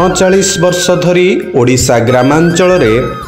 39 वर्ष धरी ओडिशा ग्रामांचल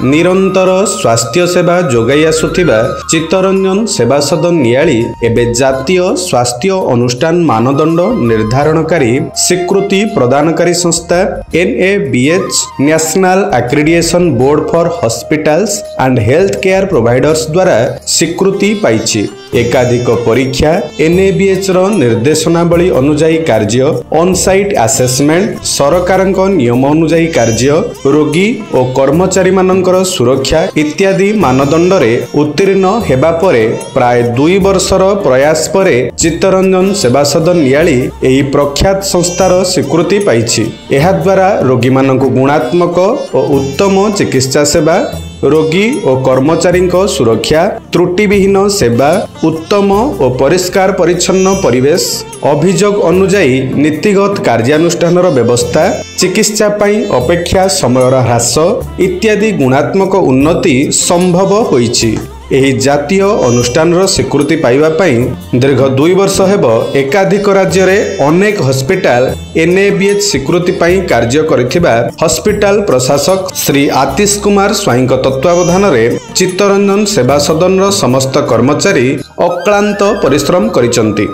निरंतर स्वास्थ्य सेवा जोगाई आसुथिबा चित्तरंजन सेवा सदन नियाली एबे जातीय स्वास्थ्य अनुष्ठान मानदंड निर्धारणकारी स्वीकृति प्रदानकारी संस्था NABH national accreditation board for hospitals and healthcare providers द्वारा स्वीकृति पाइछि। एकाधिक परीक्षा NABH रो निर्देशनावली अनुजाई कार्य ऑन साइट असेसमेंट सरकारक नियम अनुजाई कार्य रोगी और कर्मचारी मानकर सुरक्षा इत्यादि मानदंड रे उत्तीर्ण हेबा परे प्राय 2 वर्षर प्रयास परे चित्तरंजन सेवा सदन नियाली एही प्रख्यात संस्थार स्वीकृति पाइछि। एहा द्वारा रोगी मानकु गुणात्मक और उत्तम चिकित्सा सेवा रोगी और कर्मचारी सुरक्षा त्रुटिविहीन सेवा उत्तम और परिष्कार परिच्छन्न परिवेश अभियोग अनुजाई नीतिगत कार्यानुष्ठान व्यवस्था चिकित्सा पाई अपेक्षा समयर ह्रास इत्यादि गुणात्मक उन्नति संभव होइछि। एही जातीय अनुष्ठान स्वीकृति पाइबा पई दीर्घ 2 वर्ष हेब एकाधिक राज्य रे अनेक हॉस्पिटल NABH स्वीकृति पाई कार्य करिथिबा हॉस्पिटल प्रशासक श्री आतिश कुमार स्वाईं तत्वावधान रे चित्तरंजन सेवा सदन रो समस्त कर्मचारी अक्लांत परिश्रम करिसंती।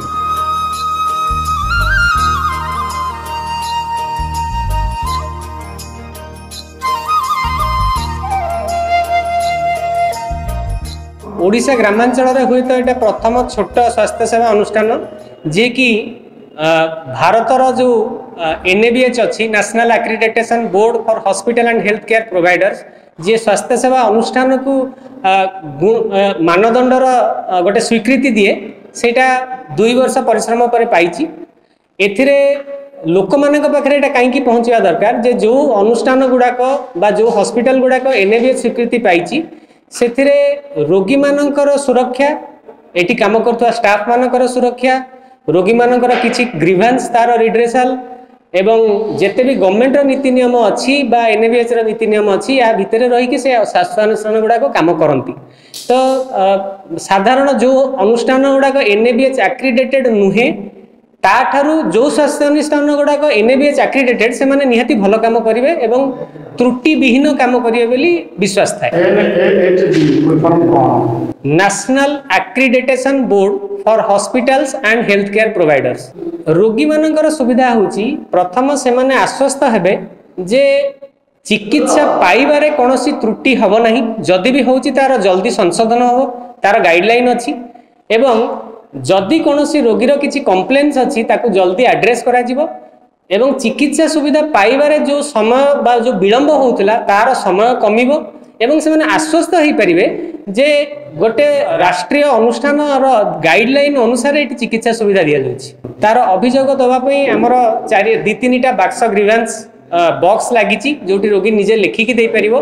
ओडिशा ग्रामांचल हुए तो ये प्रथम छोट स्वास्थ्य सेवा अनुष्ठान जे कि भारतर जो NABH अच्छी national accreditation board for hospital and healthcare providers जे स्वास्थ्य सेवा अनुष्ठान को मानदंडर गोटे स्वीकृति दिए सेटा 2 वर्ष परिश्रम पर पाइछि। एथिरे लोक मानक पाखरे एटा काईकी पहुंचवा दरकार जे जो अनुष्ठान गुडाक बा जो हॉस्पिटल गुडाक NABH स्वीकृति पाइछि सेथिरे रोगी मानकर सुरक्षा एटी काम करथवा स्टाफ मानकर सुरक्षा रोगी मानकर किछि ग्रीवेंस तार रिड्रेसल एवं जेते भी गवर्नमेंट रो नीति नियम अछि बा NABH रो नीति नियम अछि या भितरे रही कि से स्वास्थ्य अनुष्ठान गुडा को काम करंती। तो साधारण जो अनुष्ठान गुडा को NABH एक्रेडिटेड नुहे ताठारु जो स्वास्थ्य अनुष्ठान गुड़ाक NABH एक्रेडिटेड से माने निहाती भल काम करिवे एवं त्रुटि विहीन काम करिवे बोली विश्वास थाए। National accreditation board for hospitals and healthcare providers रोगी मानकर सुविधा होची प्रथम से माने आश्वस्त हेबे जे चिकित्सा पाइबारे कोनोसी त्रुटि हबो नाही जदि भी होची तार जल्दी संशोधन हो तार गाइडलाइन अछि एवं जदि कौनसी रोगीर किसी कम्प्लेन्स अच्छी ताकू जल्दी एड्रेस करा जिवो एवं चिकित्सा सुविधा पाइबारे जो समय बा जो विलंब होउतला तार समय कमिबो एवं से माने आश्वस्त होई परिबे जे गोटे राष्ट्रीय अनुष्ठान गाइडलाइन अनुसार ये चिकित्सा सुविधा दिया जाउछि। तार अभियोग दवा पई हमर 2-3टा बाक्स ग्रीवेंस बॉक्स लगी जोटी रोगी निजे लिखिकी दे परिबो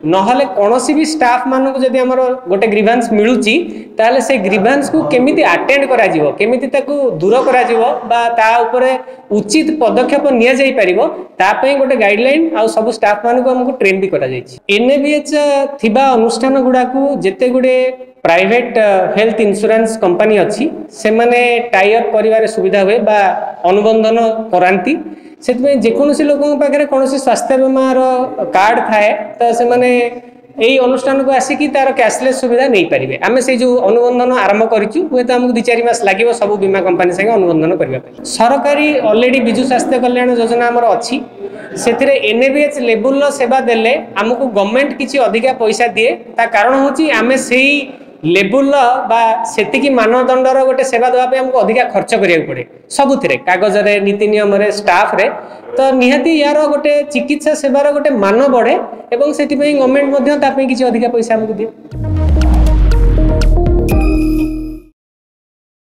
नहले कोनोसी भी स्टाफ मानक जदि हमर गोटे ग्रीवेंस मिलुची ताले से ग्रीवेंस को केमिति अटेंड करा जिवो केमिति ताकू दूर करा जिवो बा ता ऊपर उचित पदक्षेप निया जाई परिबो ता पई गोटे गाइडलाइन आ सब स्टाफ मानक हमको ट्रेन भी करा जाईछि। NABH थिबा अनुष्ठान गुडाकू जेते गुडे प्राइवेट हेल्थ इंश्योरेंस कंपनी अच्छी से माने टाई अप करिवारे सुविधा हुए बा अनुबंधन करांती से जेकोसी लोक पाखे कौन स्वास्थ्य बीमार कार्ड थाए तो से माने यही अनुष्ठान को आसिकी तार कैशलेस सुविधा नहीं पारे। आम से जो अनुबंधन आरंभ करूँ हुए तो आमको 2-4 मास लगे सब बीमा कंपनी संगे अनुबंधन करने सरकारी ऑलरेडी विजु स्वास्थ्य कल्याण योजना आमर अच्छी से NABH लेवल सेवा देले आमको गवर्नमेंट किसी अधिका पैसा दिए ता कारण हूँ आम से लेवल बा सेतिकी मानदंडर गोटे सेवा देवा हमको अधिका खर्च करिया पड़े सबुथिरे कागज रे नीति नियम रे स्टाफ रे तो निहाती यार गोटे चिकित्सा सेवार गोटे मान बढ़े एवं सेति गवर्नमेंट किसी अधिका पैसा हमको दिए।